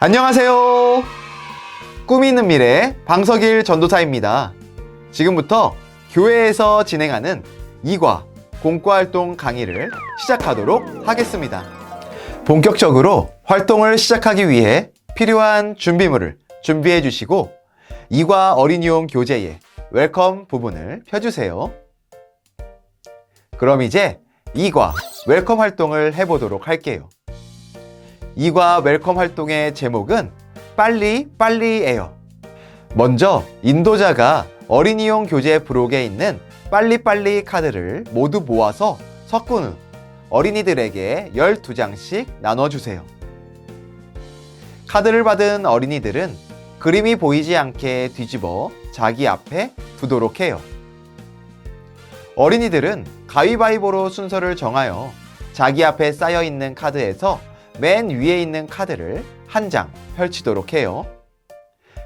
안녕하세요. 꿈이 있는 미래 방석일 전도사입니다. 지금부터 교회에서 진행하는 이과 공과활동 강의를 시작하도록 하겠습니다. 본격적으로 활동을 시작하기 위해 필요한 준비물을 준비해 주시고 이과 어린이용 교재의 웰컴 부분을 펴주세요. 그럼 이제 이과 웰컴 활동을 해보도록 할게요. 이과 웰컴 활동의 제목은 빨리빨리예요. 먼저 인도자가 어린이용 교재 부록에 있는 빨리빨리 카드를 모두 모아서 섞은 후 어린이들에게 12장씩 나눠주세요. 카드를 받은 어린이들은 그림이 보이지 않게 뒤집어 자기 앞에 두도록 해요. 어린이들은 가위바위보로 순서를 정하여 자기 앞에 쌓여있는 카드에서 맨 위에 있는 카드를 한 장 펼치도록 해요.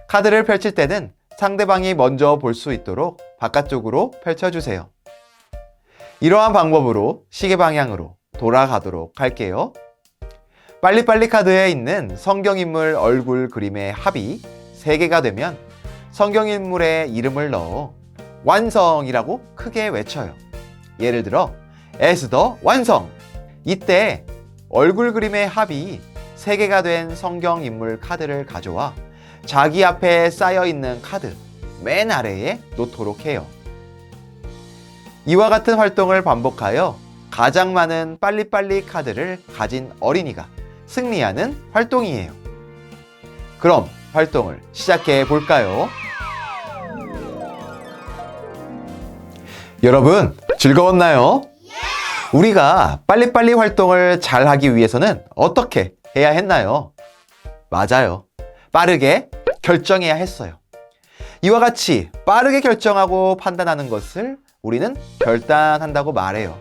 카드를 펼칠 때는 상대방이 먼저 볼 수 있도록 바깥쪽으로 펼쳐주세요. 이러한 방법으로 시계 방향으로 돌아가도록 할게요. 빨리빨리 카드에 있는 성경인물 얼굴 그림의 합이 3개가 되면 성경인물의 이름을 넣어 완성이라고 크게 외쳐요. 예를 들어 에스더 완성! 이때 얼굴 그림의 합이 3개가 된 성경인물 카드를 가져와 자기 앞에 쌓여있는 카드 맨 아래에 놓도록 해요. 이와 같은 활동을 반복하여 가장 많은 빨리빨리 카드를 가진 어린이가 승리하는 활동이에요. 그럼 활동을 시작해 볼까요? 여러분 즐거웠나요? 우리가 빨리빨리 활동을 잘 하기 위해서는 어떻게 해야 했나요? 맞아요. 빠르게 결정해야 했어요. 이와 같이 빠르게 결정하고 판단하는 것을 우리는 결단한다고 말해요.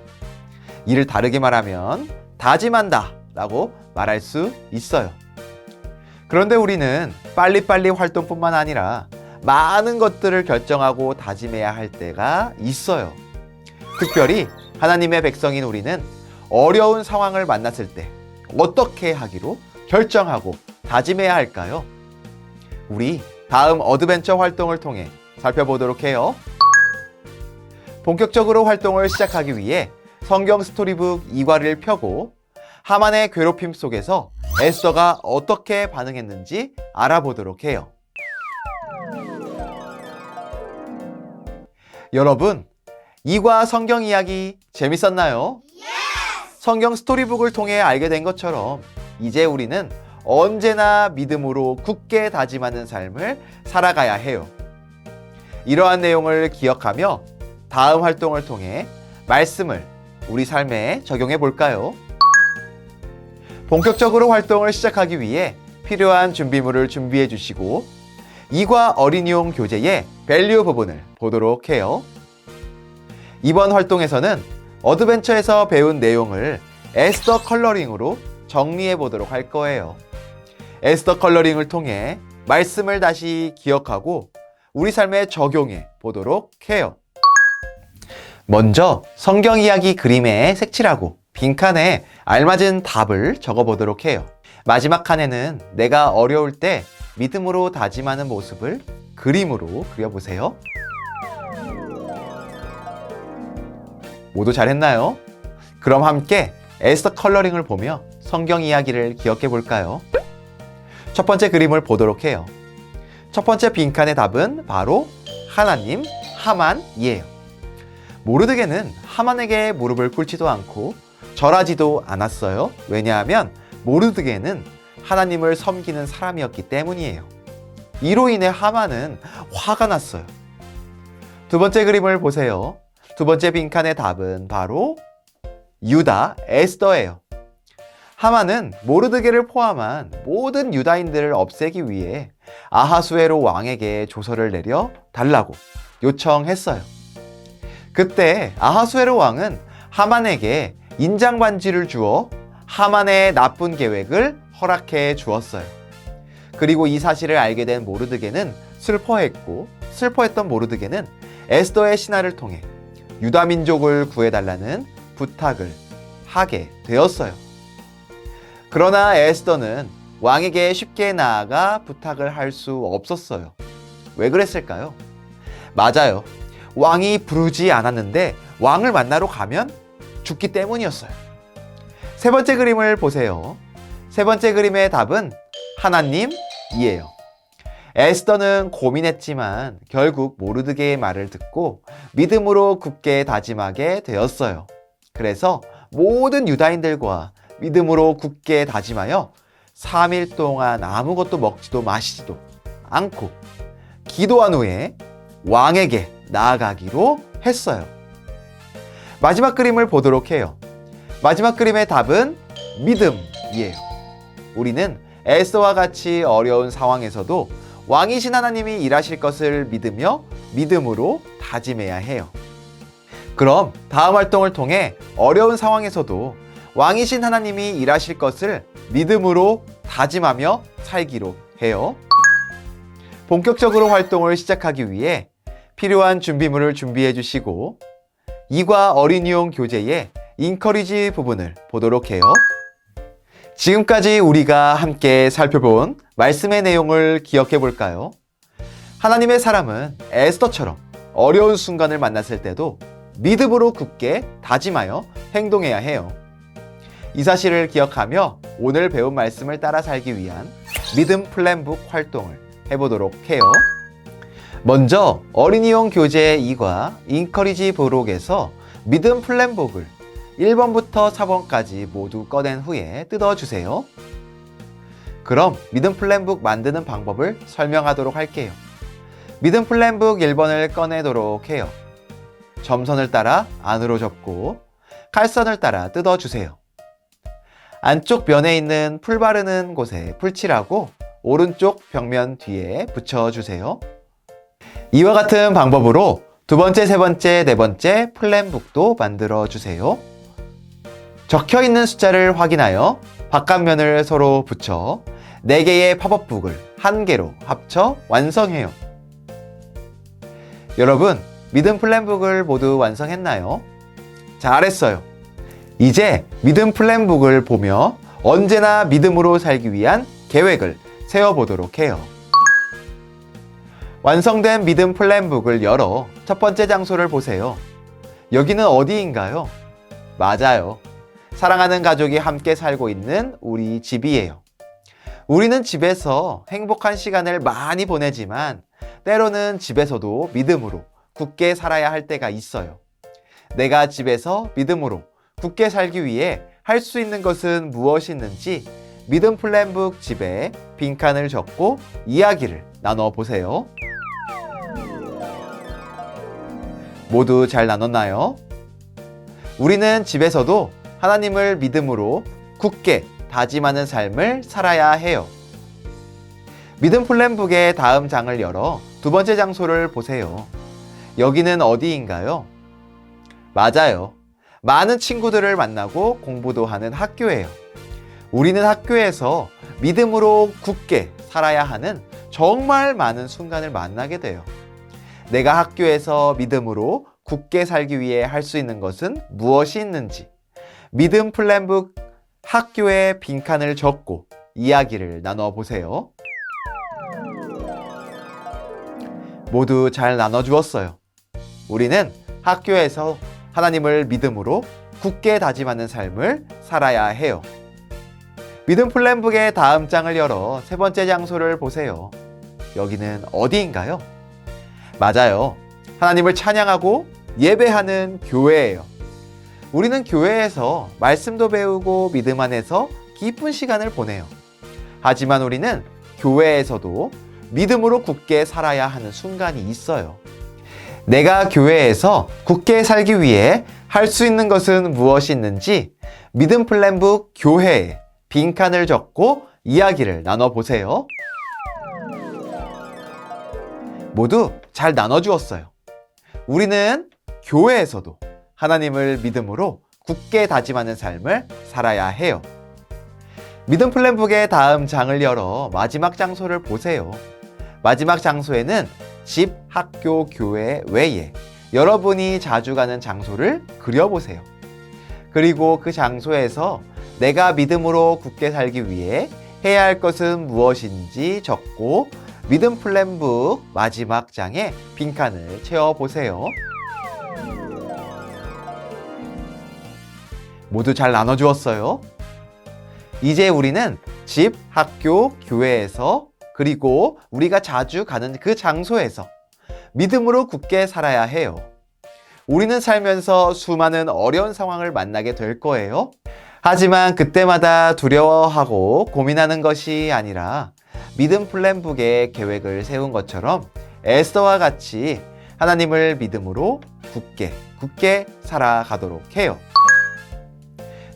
이를 다르게 말하면 다짐한다 라고 말할 수 있어요. 그런데 우리는 빨리빨리 활동뿐만 아니라 많은 것들을 결정하고 다짐해야 할 때가 있어요. 특별히 하나님의 백성인 우리는 어려운 상황을 만났을 때 어떻게 하기로 결정하고 다짐해야 할까요? 우리 다음 어드벤처 활동을 통해 살펴보도록 해요. 본격적으로 활동을 시작하기 위해 성경 스토리북 2과를 펴고 하만의 괴롭힘 속에서 에스더가 어떻게 반응했는지 알아보도록 해요. 여러분, 2과 성경 이야기 재밌었나요? 성경 스토리북을 통해 알게 된 것처럼 이제 우리는 언제나 믿음으로 굳게 다짐하는 삶을 살아가야 해요. 이러한 내용을 기억하며 다음 활동을 통해 말씀을 우리 삶에 적용해 볼까요? 본격적으로 활동을 시작하기 위해 필요한 준비물을 준비해 주시고 2과 어린이용 교재의 밸류 부분을 보도록 해요. 이번 활동에서는 어드벤처에서 배운 내용을 에스더 컬러링으로 정리해 보도록 할 거예요. 에스더 컬러링을 통해 말씀을 다시 기억하고 우리 삶에 적용해 보도록 해요. 먼저 성경 이야기 그림에 색칠하고 빈칸에 알맞은 답을 적어 보도록 해요. 마지막 칸에는 내가 어려울 때 믿음으로 다짐하는 모습을 그림으로 그려보세요. 모두 잘했나요? 그럼 함께 에스더 컬러링을 보며 성경 이야기를 기억해 볼까요? 첫 번째 그림을 보도록 해요. 첫 번째 빈칸의 답은 바로 하나님, 하만이에요. 모르드게는 하만에게 무릎을 꿇지도 않고 절하지도 않았어요. 왜냐하면 모르드게는 하나님을 섬기는 사람이었기 때문이에요. 이로 인해 하만은 화가 났어요. 두 번째 그림을 보세요. 두 번째 빈칸의 답은 바로 유다, 에스더예요. 하만은 모르드게를 포함한 모든 유다인들을 없애기 위해 아하수에로 왕에게 조서를 내려 달라고 요청했어요. 그때 아하수에로 왕은 하만에게 인장 반지를 주어 하만의 나쁜 계획을 허락해 주었어요. 그리고 이 사실을 알게 된 모르드게는 슬퍼했고 슬퍼했던 모르드게는 에스더의 신하를 통해 유다 민족을 구해달라는 부탁을 하게 되었어요. 그러나 에스더는 왕에게 쉽게 나아가 부탁을 할 수 없었어요. 왜 그랬을까요? 맞아요. 왕이 부르지 않았는데 왕을 만나러 가면 죽기 때문이었어요. 세 번째 그림을 보세요. 세 번째 그림의 답은 하나님이에요. 에스더는 고민했지만 결국 모르드게의 말을 듣고 믿음으로 굳게 다짐하게 되었어요. 그래서 모든 유다인들과 믿음으로 굳게 다짐하여 3일 동안 아무것도 먹지도 마시지도 않고 기도한 후에 왕에게 나아가기로 했어요. 마지막 그림을 보도록 해요. 마지막 그림의 답은 믿음이에요. 우리는 에스더와 같이 어려운 상황에서도 왕이신 하나님이 일하실 것을 믿으며 믿음으로 다짐해야 해요. 그럼 다음 활동을 통해 어려운 상황에서도 왕이신 하나님이 일하실 것을 믿음으로 다짐하며 살기로 해요. 본격적으로 활동을 시작하기 위해 필요한 준비물을 준비해 주시고 이과 어린이용 교재의 인커리지 부분을 보도록 해요. 지금까지 우리가 함께 살펴본 말씀의 내용을 기억해 볼까요? 하나님의 사람은 에스더처럼 어려운 순간을 만났을 때도 믿음으로 굳게 다짐하여 행동해야 해요. 이 사실을 기억하며 오늘 배운 말씀을 따라 살기 위한 믿음 플랜북 활동을 해보도록 해요. 먼저 어린이용 교재 2과 인커리지 부록에서 믿음 플랜북을 1번부터 4번까지 모두 꺼낸 후에 뜯어주세요. 그럼 믿음 플랜북 만드는 방법을 설명하도록 할게요. 믿음 플랜북 1번을 꺼내도록 해요. 점선을 따라 안으로 접고 칼선을 따라 뜯어주세요. 안쪽 면에 있는 풀 바르는 곳에 풀칠하고 오른쪽 벽면 뒤에 붙여주세요. 이와 같은 방법으로 두 번째, 세 번째, 네 번째 플랜북도 만들어주세요. 적혀있는 숫자를 확인하여 바깥면을 서로 붙여 4개의 팝업북을 1개로 합쳐 완성해요. 여러분, 믿음 플랜북을 모두 완성했나요? 잘했어요. 이제 믿음 플랜북을 보며 언제나 믿음으로 살기 위한 계획을 세워보도록 해요. 완성된 믿음 플랜북을 열어 첫 번째 장소를 보세요. 여기는 어디인가요? 맞아요. 사랑하는 가족이 함께 살고 있는 우리 집이에요. 우리는 집에서 행복한 시간을 많이 보내지만 때로는 집에서도 믿음으로 굳게 살아야 할 때가 있어요. 내가 집에서 믿음으로 굳게 살기 위해 할 수 있는 것은 무엇이 있는지 믿음 플랜북 집에 빈칸을 적고 이야기를 나눠보세요. 모두 잘 나눴나요? 우리는 집에서도 하나님을 믿음으로 굳게 다짐하는 삶을 살아야 해요. 믿음 플랜북의 다음 장을 열어 두 번째 장소를 보세요. 여기는 어디인가요? 맞아요. 많은 친구들을 만나고 공부도 하는 학교예요. 우리는 학교에서 믿음으로 굳게 살아야 하는 정말 많은 순간을 만나게 돼요. 내가 학교에서 믿음으로 굳게 살기 위해 할 수 있는 것은 무엇이 있는지 믿음 플랜북 학교에 빈칸을 적고 이야기를 나눠보세요. 모두 잘 나눠주었어요. 우리는 학교에서 하나님을 믿음으로 굳게 다짐하는 삶을 살아야 해요. 믿음 플랜북의 다음 장을 열어 세 번째 장소를 보세요. 여기는 어디인가요? 맞아요. 하나님을 찬양하고 예배하는 교회예요. 우리는 교회에서 말씀도 배우고 믿음 안에서 깊은 시간을 보내요. 하지만 우리는 교회에서도 믿음으로 굳게 살아야 하는 순간이 있어요. 내가 교회에서 굳게 살기 위해 할 수 있는 것은 무엇이 있는지 믿음 플랜북 교회에 빈칸을 적고 이야기를 나눠보세요. 모두 잘 나눠주었어요. 우리는 교회에서도 하나님을 믿음으로 굳게 다짐하는 삶을 살아야 해요. 믿음 플랜북의 다음 장을 열어 마지막 장소를 보세요. 마지막 장소에는 집, 학교, 교회 외에 여러분이 자주 가는 장소를 그려보세요. 그리고 그 장소에서 내가 믿음으로 굳게 살기 위해 해야 할 것은 무엇인지 적고 믿음 플랜북 마지막 장에 빈칸을 채워보세요. 모두 잘 나눠주었어요? 이제 우리는 집, 학교, 교회에서 그리고 우리가 자주 가는 그 장소에서 믿음으로 굳게 살아야 해요. 우리는 살면서 수많은 어려운 상황을 만나게 될 거예요. 하지만 그때마다 두려워하고 고민하는 것이 아니라 믿음 플랜북에 계획을 세운 것처럼 에스더와 같이 하나님을 믿음으로 굳게 살아가도록 해요.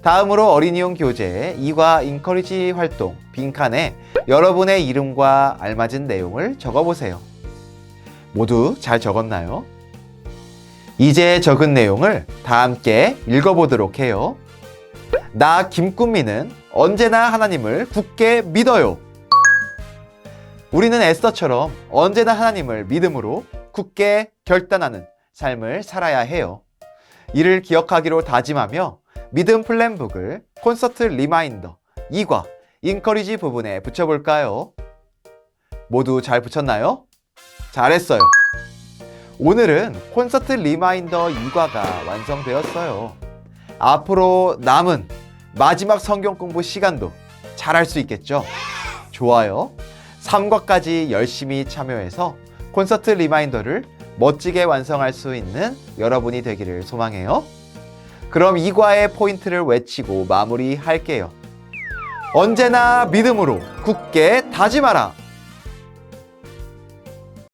다음으로 어린이용 교재 2과 인커리지 활동 빈칸에 여러분의 이름과 알맞은 내용을 적어보세요. 모두 잘 적었나요? 이제 적은 내용을 다 함께 읽어보도록 해요. 나 김꿈미는 언제나 하나님을 굳게 믿어요. 우리는 에스더처럼 언제나 하나님을 믿음으로 굳게 결단하는 삶을 살아야 해요. 이를 기억하기로 다짐하며 믿음 플랜북을 콘서트 리마인더 2과 인커리지 부분에 붙여볼까요? 모두 잘 붙였나요? 잘했어요. 오늘은 콘서트 리마인더 2과가 완성되었어요. 앞으로 남은 마지막 성경 공부 시간도 잘할 수 있겠죠? 좋아요. 3과까지 열심히 참여해서 콘서트 리마인더를 멋지게 완성할 수 있는 여러분이 되기를 소망해요. 그럼 2과의 포인트를 외치고 마무리할게요. 언제나 믿음으로 굳게 다짐하라.